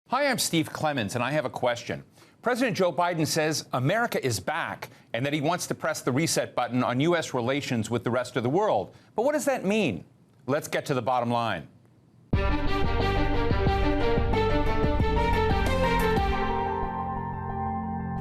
Hi, I'm Steve Clemens, and I have a question. President Joe Biden says America is back and that he wants to press the reset button on U.S. relations with the rest of the world. But what does that mean? Let's get to the bottom line.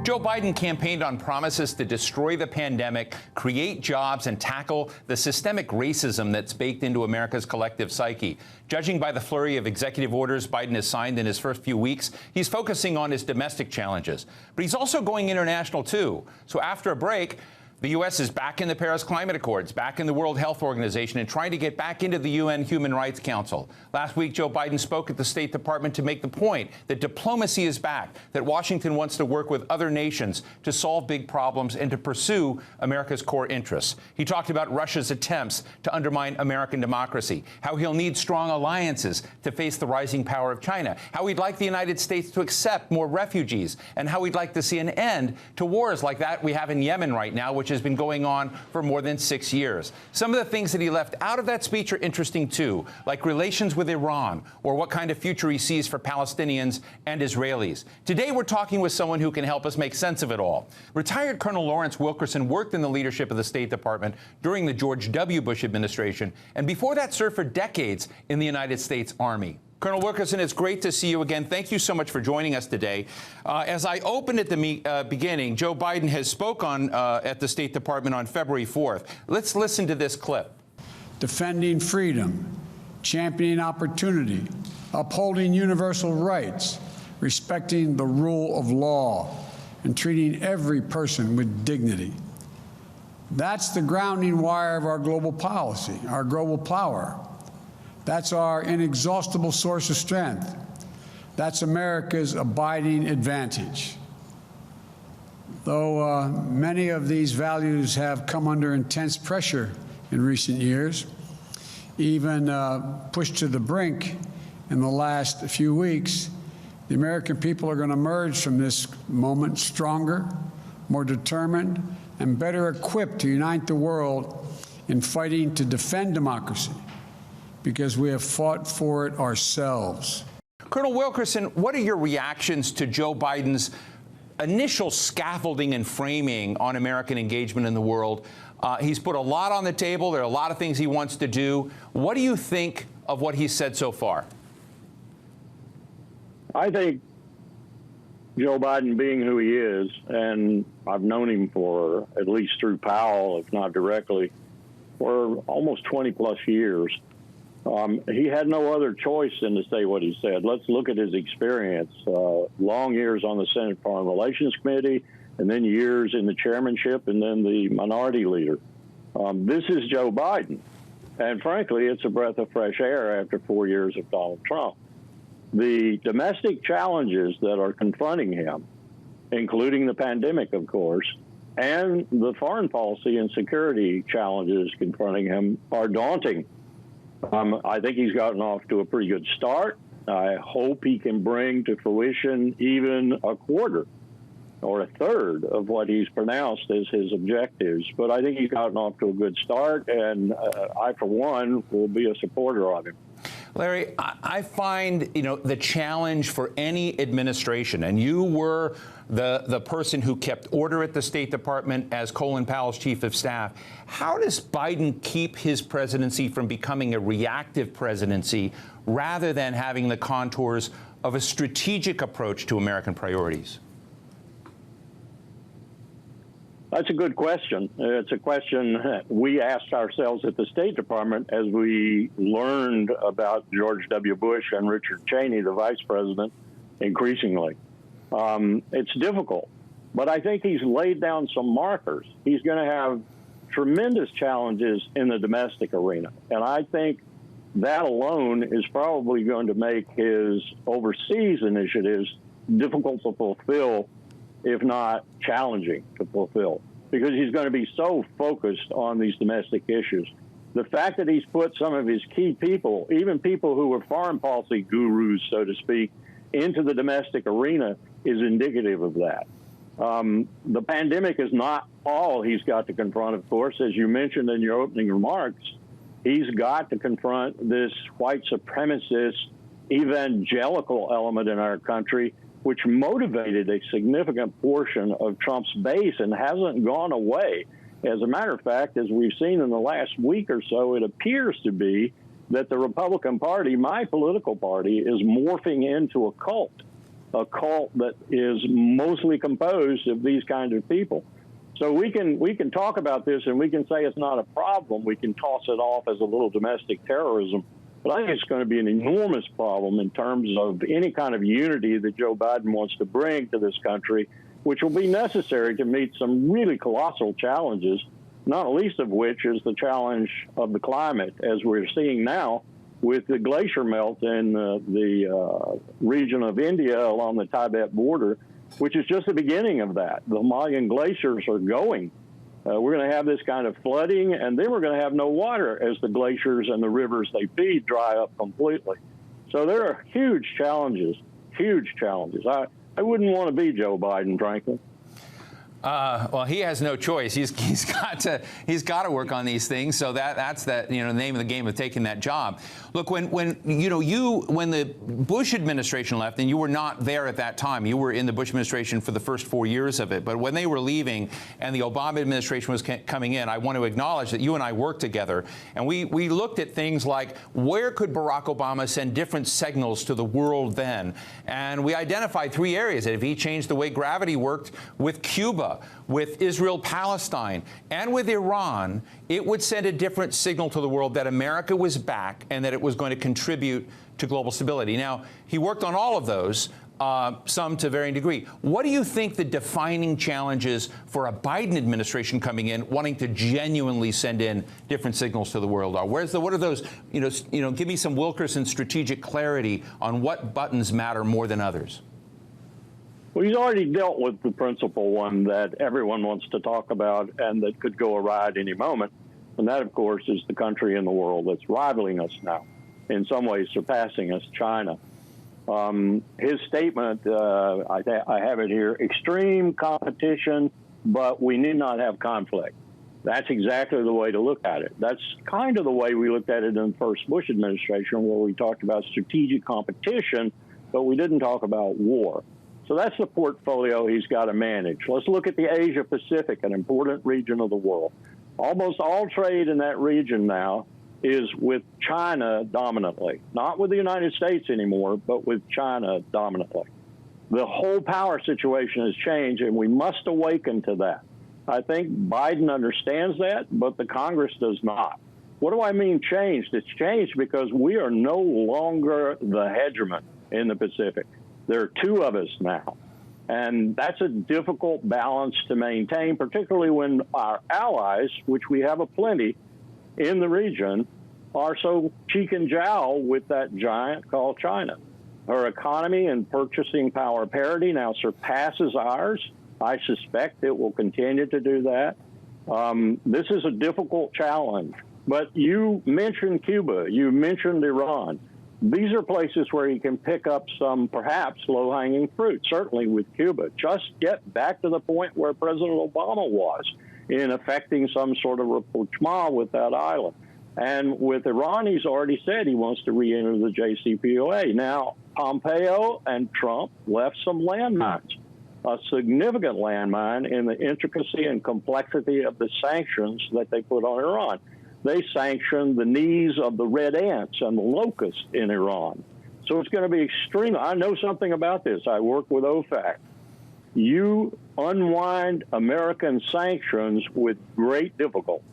Joe Biden campaigned on promises to destroy the pandemic, create jobs, and tackle the systemic racism that's baked into America's collective psyche. Judging by the flurry of executive orders Biden has signed in his first few weeks, he's focusing on his domestic challenges. But he's also going international, too. So after a break, the U.S. is back in the Paris Climate Accords, back in the World Health Organization, and trying to get back into the UN Human Rights Council. Last week, Joe Biden spoke at the State Department to make the point that diplomacy is back, that Washington wants to work with other nations to solve big problems and to pursue America's core interests. He talked about Russia's attempts to undermine American democracy, how he'll need strong alliances to face the rising power of China, how he'd like the United States to accept more refugees, and how he'd like to see an end to wars like that we have in Yemen right now, which has been going on for more than 6 years. Some of the things that he left out of that speech are interesting, too, like relations with Iran or what kind of future he sees for Palestinians and Israelis. Today, we're talking with someone who can help us make sense of it all. Retired Colonel Lawrence Wilkerson worked in the leadership of the State Department during the George W. Bush administration, and before that served for decades in the United States Army. Colonel Wilkerson, it's great to see you again. Thank you so much for joining us today. As I opened at the beginning, Joe Biden has spoken at the State Department on February 4th. Let's listen to this clip. Defending freedom, championing opportunity, upholding universal rights, respecting the rule of law, and treating every person with dignity. That's the grounding wire of our global policy, our global power. That's our inexhaustible source of strength. That's America's abiding advantage. Though many of these values have come under intense pressure in recent years, even pushed to the brink in the last few weeks, the American people are going to emerge from this moment stronger, more determined, and better equipped to unite the world in fighting to defend democracy, because we have fought for it ourselves. Colonel Wilkerson, what are your reactions to Joe Biden's initial scaffolding and framing on American engagement in the world? He's put a lot on the table. There are a lot of things he wants to do. What do you think of what he's said so far? I think Joe Biden, being who he is, and I've known him for at least through Powell, if not directly, for almost 20-plus years, he had no other choice than to say what he said. Let's look at his experience. Long years on the Senate Foreign Relations Committee, and then years in the chairmanship, and then the minority leader. This is Joe Biden. And frankly, it's a breath of fresh air after 4 years of Donald Trump. The domestic challenges that are confronting him, including the pandemic, of course, and the foreign policy and security challenges confronting him are daunting. I think he's gotten off to a pretty good start. I hope he can bring to fruition even a quarter or a third of what he's pronounced as his objectives. But I think he's gotten off to a good start, and I, for one, will be a supporter of him. Larry, I find, the challenge for any administration, and you were the person who kept order at the State Department as Colin Powell's chief of staff. How does Biden keep his presidency from becoming a reactive presidency rather than having the contours of a strategic approach to American priorities? That's a good question. It's a question we asked ourselves at the State Department as we learned about George W. Bush and Richard Cheney, the vice president, increasingly. It's difficult, but I think he's laid down some markers. He's going to have tremendous challenges in the domestic arena, and I think that alone is probably going to make his overseas initiatives difficult to fulfill, if not challenging to fulfill, because he's going to be so focused on these domestic issues. The fact that he's put some of his key people, even people who were foreign policy gurus, so to speak, into the domestic arena is indicative of that. The pandemic is not all he's got to confront, of course. As you mentioned in your opening remarks, he's got to confront this white supremacist evangelical element in our country, which motivated a significant portion of Trump's base and hasn't gone away. As a matter of fact, as we've seen in the last week or so, it appears to be that the Republican Party, my political party, is morphing into a cult that is mostly composed of these kinds of people. So we can talk about this and we can say it's not a problem. We can toss it off as a little domestic terrorism. But I think it's going to be an enormous problem in terms of any kind of unity that Joe Biden wants to bring to this country, which will be necessary to meet some really colossal challenges, not least of which is the challenge of the climate, as we're seeing now with the glacier melt in the region of India along the Tibet border, which is just the beginning of that. The Himalayan glaciers are going. We're going to have this kind of flooding, and then we're going to have no water as the glaciers and the rivers they feed dry up completely. So there are huge challenges, huge challenges. I wouldn't want to be Joe Biden, frankly. Well, he has no choice. He's got to work on these things. So that's the name of the game of taking that job. Look, when the Bush administration left, and you were not there at that time, you were in the Bush administration for the first 4 years of it. But when they were leaving and the Obama administration was coming in, I want to acknowledge that you and I worked together, and we looked at things like where could Barack Obama send different signals to the world then, and we identified 3 areas that if he changed the way gravity worked with Cuba, with Israel-Palestine, and with Iran, it would send a different signal to the world that America was back and that it was going to contribute to global stability. Now, he worked on all of those, some to varying degree. What do you think the defining challenges for a Biden administration coming in, wanting to genuinely send in different signals to the world are? What are those, give me some Wilkerson strategic clarity on what buttons matter more than others. Well, he's already dealt with the principal one that everyone wants to talk about and that could go awry at any moment. And that, of course, is the country in the world that's rivaling us now, in some ways surpassing us, China. His statement, I have it here, extreme competition, but we need not have conflict. That's exactly the way to look at it. That's kind of the way we looked at it in the first Bush administration, where we talked about strategic competition, but we didn't talk about war. So that's the portfolio he's got to manage. Let's look at the Asia Pacific, an important region of the world. Almost all trade in that region now is with China dominantly, not with the United States anymore, but with China dominantly. The whole power situation has changed, and we must awaken to that. I think Biden understands that, but the Congress does not. What do I mean changed? It's changed because we are no longer the hegemon in the Pacific. There are 2 of us now, and that's a difficult balance to maintain, particularly when our allies, which we have aplenty in the region, are so cheek and jowl with that giant called China. Her economy and purchasing power parity now surpasses ours. I suspect it will continue to do that. This is a difficult challenge. But you mentioned Cuba. You mentioned Iran. These are places where he can pick up some perhaps low-hanging fruit, certainly with Cuba. Just get back to the point where President Obama was in effecting some sort of rapprochement with that island. And with Iran, he's already said he wants to re-enter the JCPOA. Now, Pompeo and Trump left some landmines, a significant landmine in the intricacy and complexity of the sanctions that they put on Iran. They sanctioned the knees of the red ants and the locusts in Iran. So it's going to be extreme. I know something about this. I work with OFAC. You unwind American sanctions with great difficulty,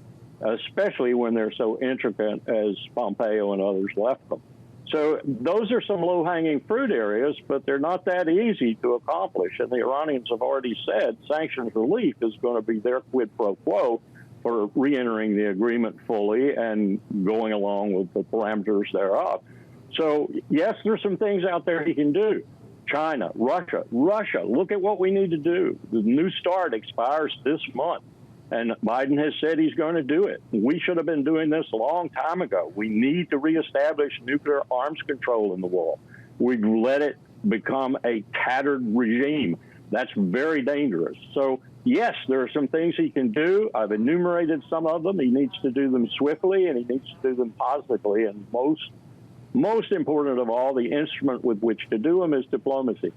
especially when they're so intricate as Pompeo and others left them. So those are some low-hanging fruit areas, but they're not that easy to accomplish. And the Iranians have already said sanctions relief is going to be their quid pro quo for reentering the agreement fully and going along with the parameters thereof. So, yes, there's some things out there he can do. China, Russia, look at what we need to do. The New START expires this month, and Biden has said he's going to do it. We should have been doing this a long time ago. We need to reestablish nuclear arms control in the world. We've let it become a tattered regime. That's very dangerous. So, yes, there are some things he can do. I've enumerated some of them. He needs to do them swiftly, and he needs to do them positively. And most most important of all, the instrument with which to do them is diplomacy.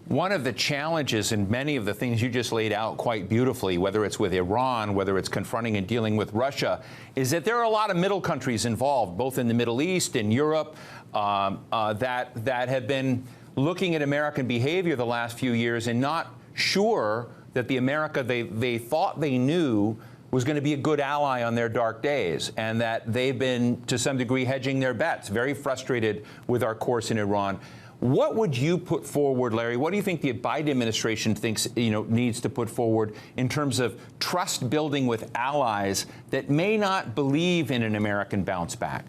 One of the challenges in many of the things you just laid out quite beautifully, whether it's with Iran, whether it's confronting and dealing with Russia, is that there are a lot of middle countries involved, both in the Middle East and Europe, that have been looking at American behavior the last few years and not sure that the America they thought they knew was going to be a good ally on their dark days, and that they've been, to some degree, hedging their bets, very frustrated with our course in Iran. What would you put forward, Larry? What do you think the Biden administration thinks, needs to put forward in terms of trust building with allies that may not believe in an American bounce back?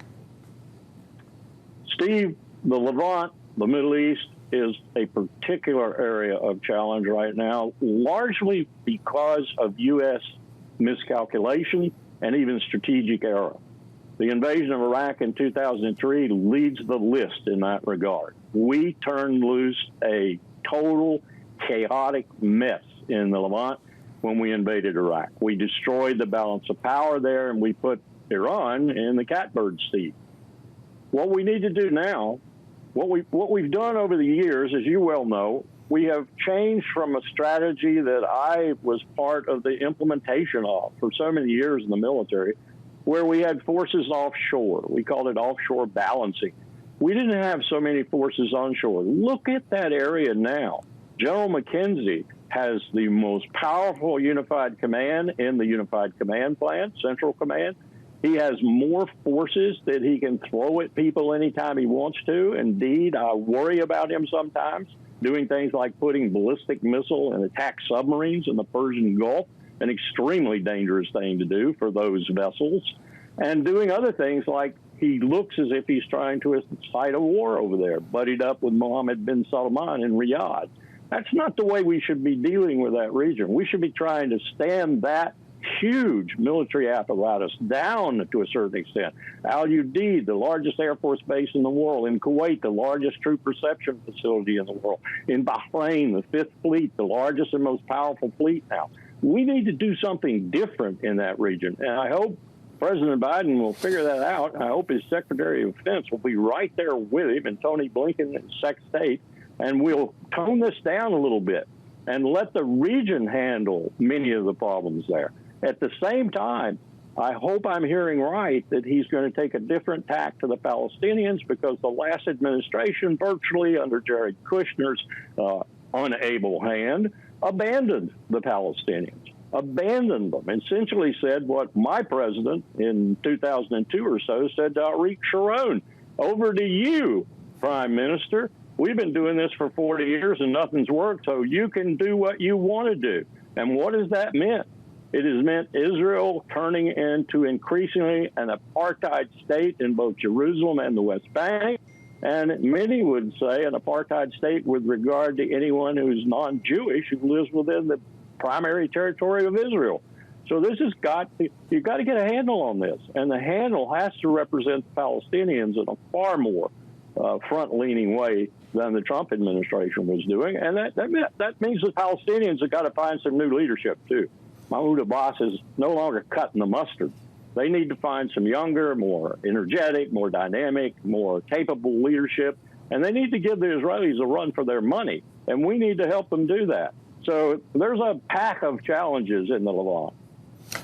Steve, the Levant, the Middle East, is a particular area of challenge right now, largely because of U.S. miscalculation and even strategic error. The invasion of Iraq in 2003 leads the list in that regard. We turned loose a total chaotic mess in the Levant when we invaded Iraq. We destroyed the balance of power there, and we put Iran in the catbird seat. What we need to do now, what we've done over the years, as you well know, we have changed from a strategy that I was part of the implementation of for so many years in the military, where we had forces offshore. We called it offshore balancing. We didn't have so many forces onshore. Look at that area now. General McKenzie has the most powerful unified command in the Unified Command Plan, Central Command. He has more forces that he can throw at people anytime he wants to. Indeed, I worry about him sometimes, doing things like putting ballistic missile and attack submarines in the Persian Gulf, an extremely dangerous thing to do for those vessels, and doing other things like he looks as if he's trying to incite a war over there, buddied up with Mohammed bin Salman in Riyadh. That's not the way we should be dealing with that region. We should be trying to stand that huge military apparatus down to a certain extent. Al-Udeid, the largest Air Force base in the world. In Kuwait, the largest troop reception facility in the world. In Bahrain, the Fifth Fleet, the largest and most powerful fleet now. We need to do something different in that region, and I hope President Biden will figure that out. I hope his Secretary of Defense will be right there with him, and Tony Blinken and Sec State, and we'll tone this down a little bit and let the region handle many of the problems there. At the same time, I hope I'm hearing right that he's going to take a different tack to the Palestinians, because the last administration, virtually under Jared Kushner's unable hand, abandoned the Palestinians, abandoned them, essentially said what my president in 2002 or so said to Ariq Sharon: over to you, Prime Minister. We've been doing this for 40 years and nothing's worked, so you can do what you want to do. And what has that meant? It has meant Israel turning into increasingly an apartheid state in both Jerusalem and the West Bank, and many would say an apartheid state with regard to anyone who's non-Jewish who lives within the primary territory of Israel. So this has you've got to get a handle on this, and the handle has to represent the Palestinians in a far more front-leaning way than the Trump administration was doing, and that means the Palestinians have got to find some new leadership too. Mahmoud Abbas is no longer cutting the mustard. They need to find some younger, more energetic, more dynamic, more capable leadership, and they need to give the Israelis a run for their money, and we need to help them do that. So there's a pack of challenges in the Levant.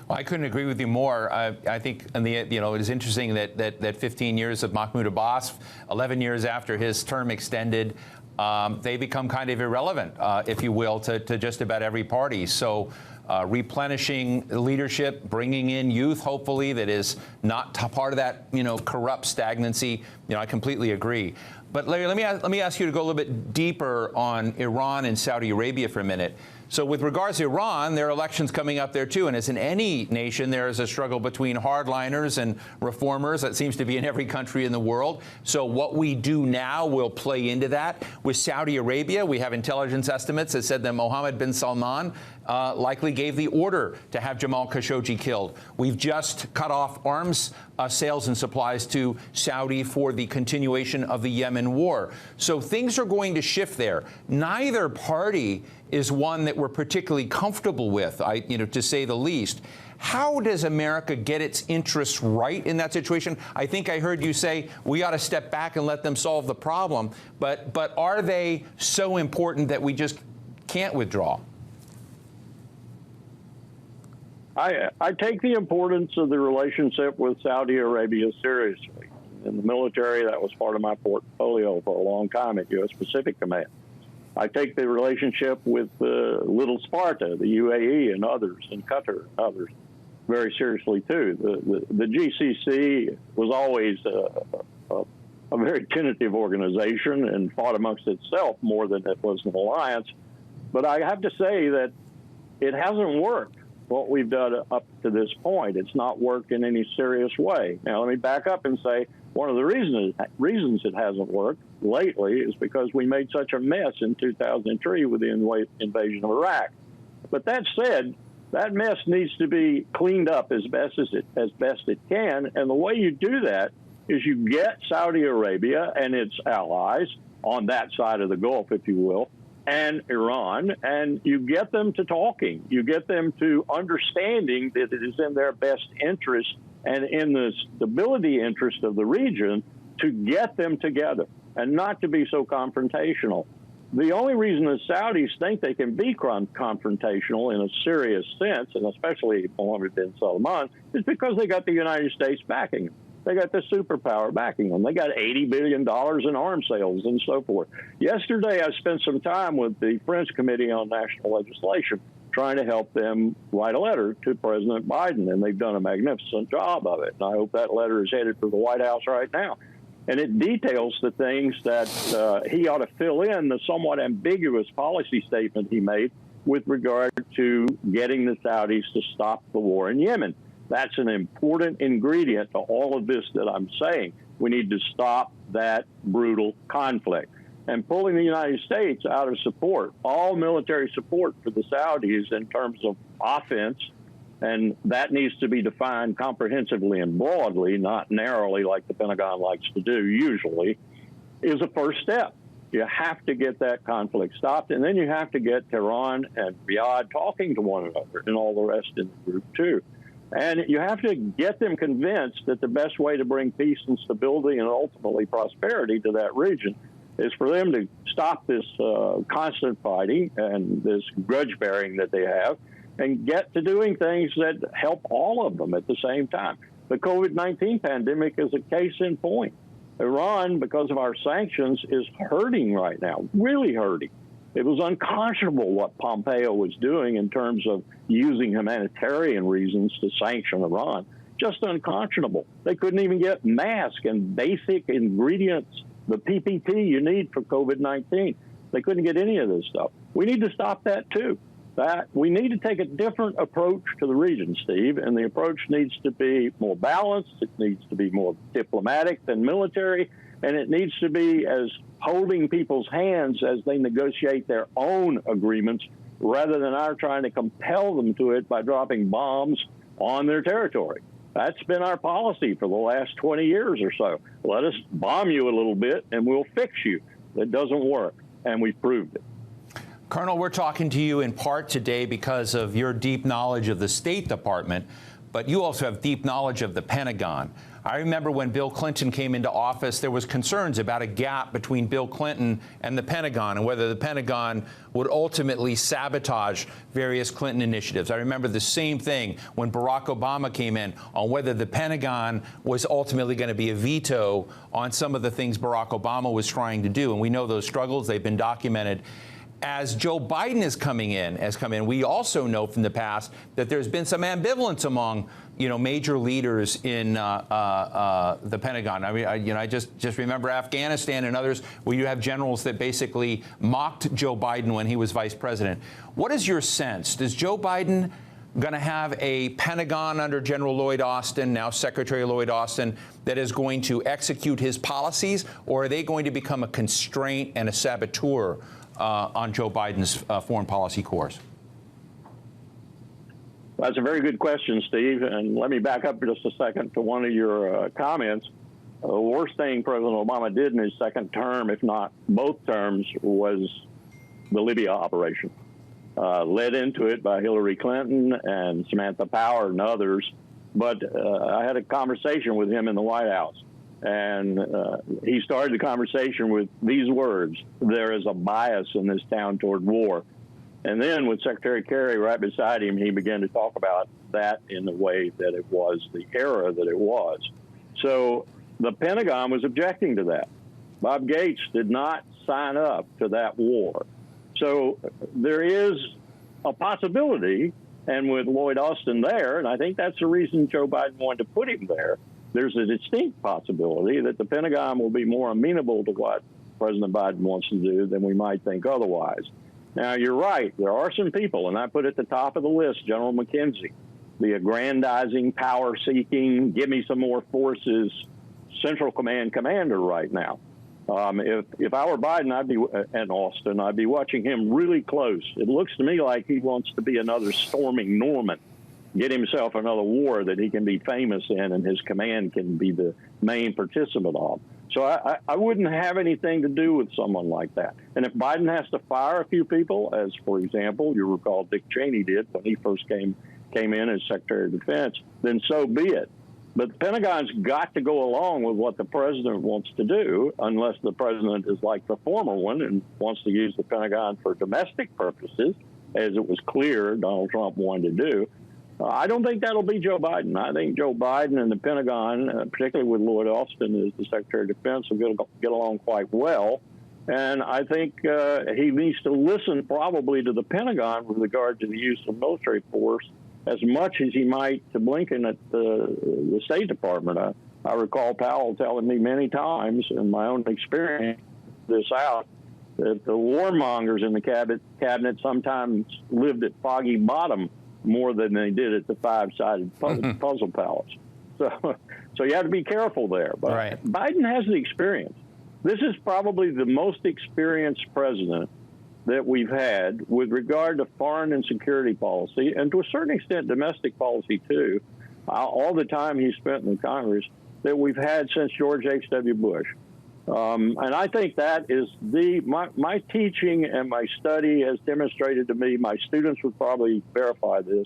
Well, I couldn't agree with you more. I think, it is interesting that 15 years of Mahmoud Abbas, 11 years after his term extended, they become kind of irrelevant, if you will, to just about every party. So replenishing leadership, bringing in youth, hopefully, that is not part of that, corrupt stagnancy. I completely agree. But Larry, let me ask you to go a little bit deeper on Iran and Saudi Arabia for a minute. So with regards to Iran, there are elections coming up there, too. And as in any nation, there is a struggle between hardliners and reformers. That seems to be in every country in the world. So what we do now will play into that. With Saudi Arabia, we have intelligence estimates that said that Mohammed bin Salman likely gave the order to have Jamal Khashoggi killed. We've just cut off arms sales and supplies to Saudi for the continuation of the Yemen war. So things are going to shift there. Neither party is one that we're particularly comfortable with, to say the least. How does America get its interests right in that situation? I think I heard you say we ought to step back and let them solve the problem, but are they so important that we just can't withdraw? I take the importance of the relationship with Saudi Arabia seriously. In the military, that was part of my portfolio for a long time at U.S. Pacific Command. I take the relationship with Little Sparta, the UAE, and others, and Qatar and others, very seriously too. The GCC was always a very tentative organization and fought amongst itself more than it was an alliance. But I have to say that it hasn't worked, what we've done up to this point. It's not worked in any serious way. Now, let me back up and say one of the reasons it hasn't worked lately is because we made such a mess in 2003 with the invasion of Iraq. But that said, that mess needs to be cleaned up as best it can. And the way you do that is you get Saudi Arabia and its allies on that side of the Gulf, if you will, and Iran, and you get them to talking. You get them to understanding that it is in their best interest and in the stability interest of the region to get them together and not to be so confrontational. The only reason the Saudis think they can be confrontational in a serious sense, and especially Mohammed bin Salman, is because they got the United States backing them. They got the superpower backing them. They got $80 billion in arms sales and so forth. Yesterday, I spent some time with the French Committee on National Legislation trying to help them write a letter to President Biden, and they've done a magnificent job of it. And I hope that letter is headed for the White House right now. And it details the things that he ought to fill in the somewhat ambiguous policy statement he made with regard to getting the Saudis to stop the war in Yemen. That's an important ingredient to all of this that I'm saying. We need to stop that brutal conflict. And pulling the United States out of support, all military support for the Saudis in terms of offense, and that needs to be defined comprehensively and broadly, not narrowly like the Pentagon likes to do usually, is a first step. You have to get that conflict stopped, and then you have to get Tehran and Riyadh talking to one another and all the rest in the group too. And you have to get them convinced that the best way to bring peace and stability and ultimately prosperity to that region is for them to stop this constant fighting and this grudge bearing that they have and get to doing things that help all of them at the same time. The COVID-19 pandemic is a case in point. Iran, because of our sanctions, is hurting right now, really hurting. It was unconscionable what Pompeo was doing in terms of using humanitarian reasons to sanction Iran. Just unconscionable. They couldn't even get masks and basic ingredients, the PPE you need for COVID-19. They couldn't get any of this stuff. We need to stop that too. We need to take a different approach to the region, Steve, and the approach needs to be more balanced. It needs to be more diplomatic than military, and it needs to be as holding people's hands as they negotiate their own agreements rather than our trying to compel them to it by dropping bombs on their territory. That's been our policy for the last 20 years or so. Let us bomb you a little bit and we'll fix you. That doesn't work, and we've proved it. Colonel, we're talking to you in part today because of your deep knowledge of the State Department, but you also have deep knowledge of the Pentagon. I remember when Bill Clinton came into office, there was concerns about a gap between Bill Clinton and the Pentagon and whether the Pentagon would ultimately sabotage various Clinton initiatives. I remember the same thing when Barack Obama came in on whether the Pentagon was ultimately going to be a veto on some of the things Barack Obama was trying to do. And we know those struggles, they've been documented. As Joe Biden has come in, we also know from the past that there's been some ambivalence among, major leaders in the Pentagon. I mean, I just remember Afghanistan and others where you have generals that basically mocked Joe Biden when he was vice president. What is your sense? Does Joe Biden going to have a Pentagon under General Lloyd Austin, now Secretary Lloyd Austin, that is going to execute his policies, or are they going to become a constraint and a saboteur on Joe Biden's foreign policy course? That's a very good question, Steve. And let me back up just a second to one of your comments. The worst thing President Obama did in his second term, if not both terms, was the Libya operation. led into it by Hillary Clinton and Samantha Power and others. But I had a conversation with him in the White House, and he started the conversation with these words: "There is a bias in this town toward war." And then with Secretary Kerry right beside him, he began to talk about that in the way that it was, the era that it was. So the Pentagon was objecting to that. Bob Gates did not sign up to that war. So there is a possibility, and with Lloyd Austin there, and I think that's the reason Joe Biden wanted to put him there, there's a distinct possibility that the Pentagon will be more amenable to what President Biden wants to do than we might think otherwise. Now, you're right. There are some people, and I put at the top of the list General McKenzie, the aggrandizing, power-seeking, give me some more forces, Central Command commander right now. If I were Biden, and Austin, I'd be watching him really close. It looks to me like he wants to be another storming Norman, get himself another war that he can be famous in and his command can be the main participant of. So I wouldn't have anything to do with someone like that. And if Biden has to fire a few people, as, for example, you recall Dick Cheney did when he first came in as Secretary of Defense, then so be it. But the Pentagon's got to go along with what the president wants to do, unless the president is like the former one and wants to use the Pentagon for domestic purposes, as it was clear Donald Trump wanted to do. I don't think that'll be Joe Biden. I think Joe Biden and the Pentagon, particularly with Lloyd Austin as the Secretary of Defense, will get along quite well. And I think he needs to listen probably to the Pentagon with regard to the use of military force as much as he might to Blinken at the State Department. I recall Powell telling me many times in my own experience this out that the warmongers in the cabinet sometimes lived at Foggy Bottom more than they did at the five-sided puzzle palace. So you have to be careful there. But right. Biden has the experience. This is probably the most experienced president that we've had with regard to foreign and security policy, and to a certain extent domestic policy too, all the time he spent in the Congress, that we've had since George H.W. Bush. And I think that is my teaching and my study has demonstrated to me, my students would probably verify this,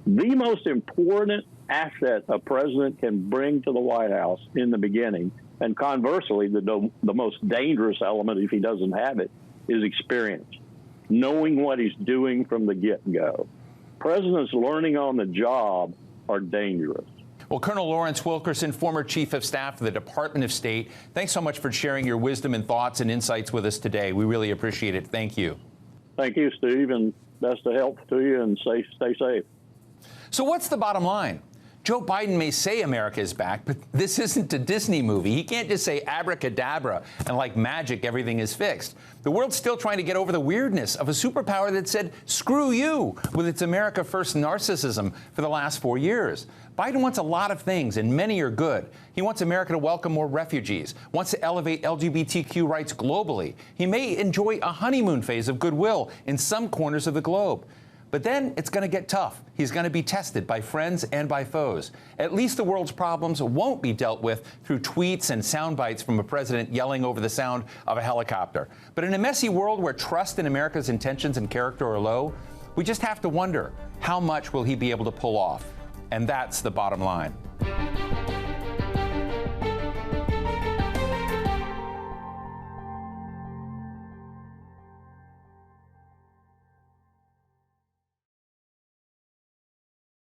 the most important asset a president can bring to the White House in the beginning, and conversely, the most dangerous element, if he doesn't have it, is experience, knowing what he's doing from the get-go. Presidents learning on the job are dangerous. Well, Colonel Lawrence Wilkerson, former Chief of Staff of the Department of State, thanks so much for sharing your wisdom and thoughts and insights with us today. We really appreciate it. Thank you. Thank you, Steve, and best of health to you, and stay safe. So what's the bottom line? Joe Biden may say America is back, but this isn't a Disney movie. He can't just say abracadabra and like magic everything is fixed. The world's still trying to get over the weirdness of a superpower that said, screw you, with its America First narcissism for the last 4 years. Biden wants a lot of things, and many are good. He wants America to welcome more refugees, wants to elevate LGBTQ rights globally. He may enjoy a honeymoon phase of goodwill in some corners of the globe. But then it's going to get tough. He's going to be tested by friends and by foes. At least the world's problems won't be dealt with through tweets and sound bites from a president yelling over the sound of a helicopter. But in a messy world where trust in America's intentions and character are low, we just have to wonder, how much will he be able to pull off? And that's the bottom line.